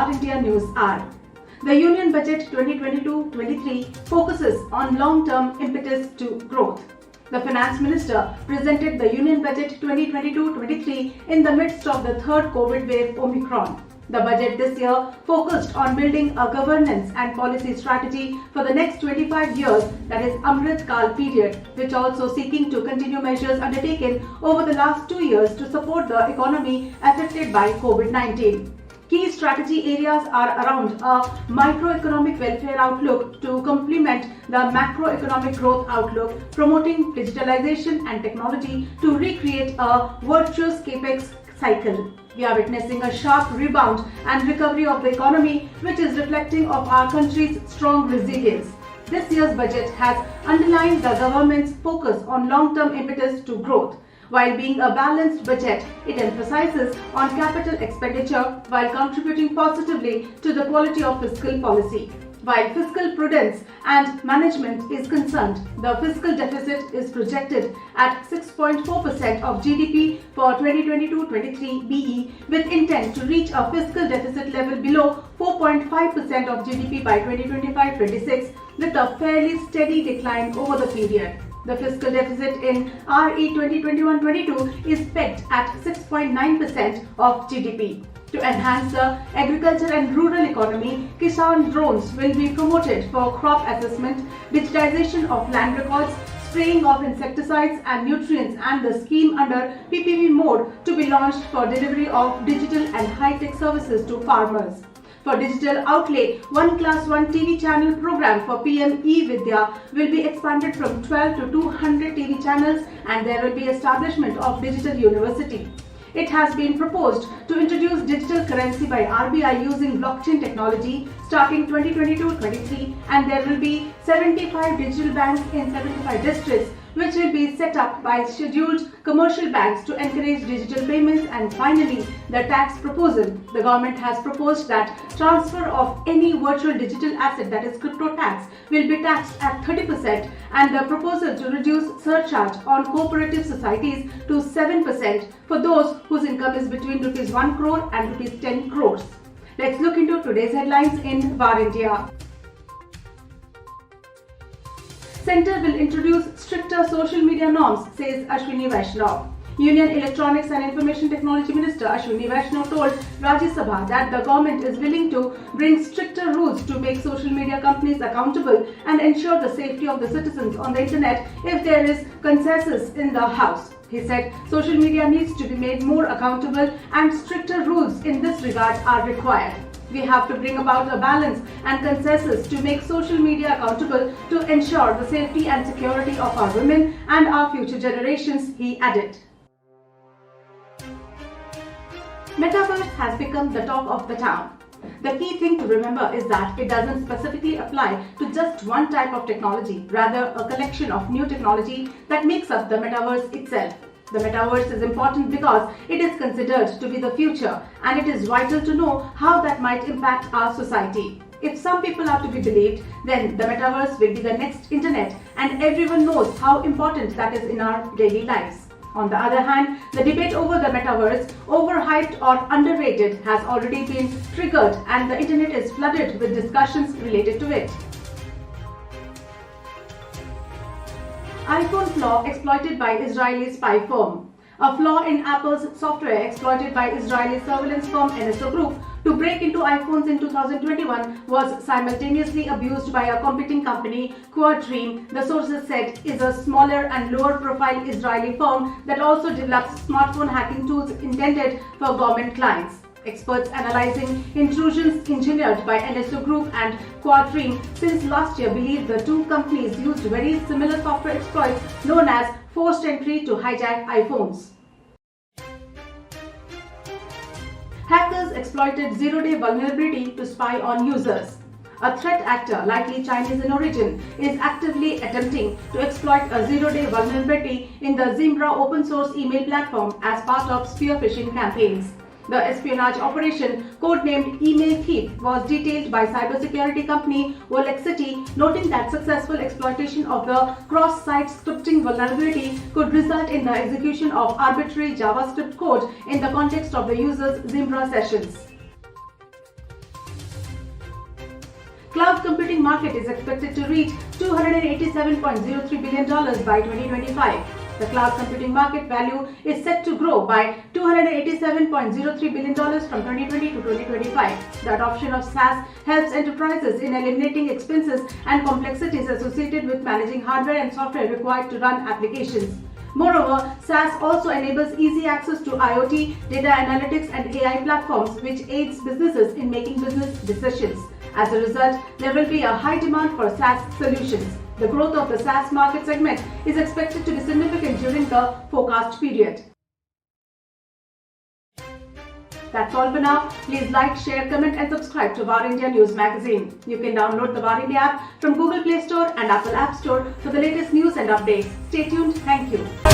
VARINDIA News Hour. The Union Budget 2022-23 focuses on long-term impetus to growth. The Finance Minister presented the Union Budget 2022-23 in the midst of the third COVID wave Omicron. The budget this year focused on building a governance and policy strategy for the next 25 years, that is Amrit Kaal period, which also seeking to continue measures undertaken over the last 2 years to support the economy affected by COVID-19. Key strategy areas are around a microeconomic welfare outlook to complement the macroeconomic growth outlook, promoting digitalisation and technology to recreate a virtuous capex cycle. We are witnessing a sharp rebound and recovery of the economy, which is reflecting of our country's strong resilience. This year's budget has underlined the government's focus on long-term impetus to growth. While being a balanced budget, it emphasizes on capital expenditure while contributing positively to the quality of fiscal policy. While fiscal prudence and management is concerned, the fiscal deficit is projected at 6.4% of GDP for 2022-23 BE, with intent to reach a fiscal deficit level below 4.5% of GDP by 2025-26, with a fairly steady decline over the period. The fiscal deficit in RE 2021-22 is pegged at 6.9% of GDP. To enhance the agriculture and rural economy, Kisan drones will be promoted for crop assessment, digitization of land records, spraying of insecticides and nutrients, and the scheme under PPP mode to be launched for delivery of digital and high-tech services to farmers. For digital outlay, 1+1 TV channel program for PM E-Vidya will be expanded from 12 to 200 TV channels, and there will be establishment of digital university. It has been proposed to introduce digital currency by RBI using blockchain technology starting 2022-23, and there will be 75 digital banks in 75 districts, which will be set up by scheduled commercial banks to encourage digital payments. And finally, the tax proposal. The government has proposed that transfer of any virtual digital asset, that is crypto tax, will be taxed at 30%, and the proposal to reduce surcharge on cooperative societies to 7% for those whose income is between Rs 1 crore and Rs 10 crores. Let's look into today's headlines in VARINDIA. Centre will introduce stricter social media norms, says Ashwini Vaishnaw. Union Electronics and Information Technology Minister Ashwini Vaishnaw told Rajya Sabha that the government is willing to bring stricter rules to make social media companies accountable and ensure the safety of the citizens on the internet if there is consensus in the House. He said social media needs to be made more accountable and stricter rules in this regard are required. We have to bring about a balance and consensus to make social media accountable to ensure the safety and security of our women and our future generations, he added. Metaverse has become the talk of the town. The key thing to remember is that it doesn't specifically apply to just one type of technology, rather a collection of new technology that makes up the Metaverse itself. The Metaverse is important because it is considered to be the future, and it is vital to know how that might impact our society. If some people are to be believed, then the Metaverse will be the next internet, and everyone knows how important that is in our daily lives. On the other hand, the debate over the Metaverse, overhyped or underrated, has already been triggered, and the internet is flooded with discussions related to it. iPhone flaw exploited by Israeli spy firm. A flaw in Apple's software exploited by Israeli surveillance firm NSO Group to break into iPhones in 2021 was simultaneously abused by a competing company, Quadream, the sources said is a smaller and lower profile Israeli firm that also develops smartphone hacking tools intended for government clients. Experts analyzing intrusions engineered by NSO Group and Quadream since last year believe the two companies used very similar software exploits known as forced entry to hijack iPhones. Hackers exploited zero-day vulnerability to spy on users. A threat actor, likely Chinese in origin, is actively attempting to exploit a zero-day vulnerability in the Zimbra open-source email platform as part of spear phishing campaigns. The espionage operation, codenamed Email Thief, was detailed by cybersecurity company Volexity, noting that successful exploitation of the cross-site scripting vulnerability could result in the execution of arbitrary JavaScript code in the context of the user's Zimbra sessions. cloud computing market is expected to reach $287.03 billion by 2025. The cloud computing market value is set to grow by $287.03 billion from 2020 to 2025. The adoption of SaaS helps enterprises in eliminating expenses and complexities associated with managing hardware and software required to run applications. Moreover, SaaS also enables easy access to IoT, data analytics and AI platforms, which aids businesses in making business decisions. As a result, there will be a high demand for SaaS solutions. The growth of the SaaS market segment is expected to be significant during the forecast period. That's all for now. Please like, share, comment and subscribe to VARINDIA News magazine. You can download the VARINDIA app from Google Play Store and Apple App Store for the latest news and updates. Stay tuned. Thank you.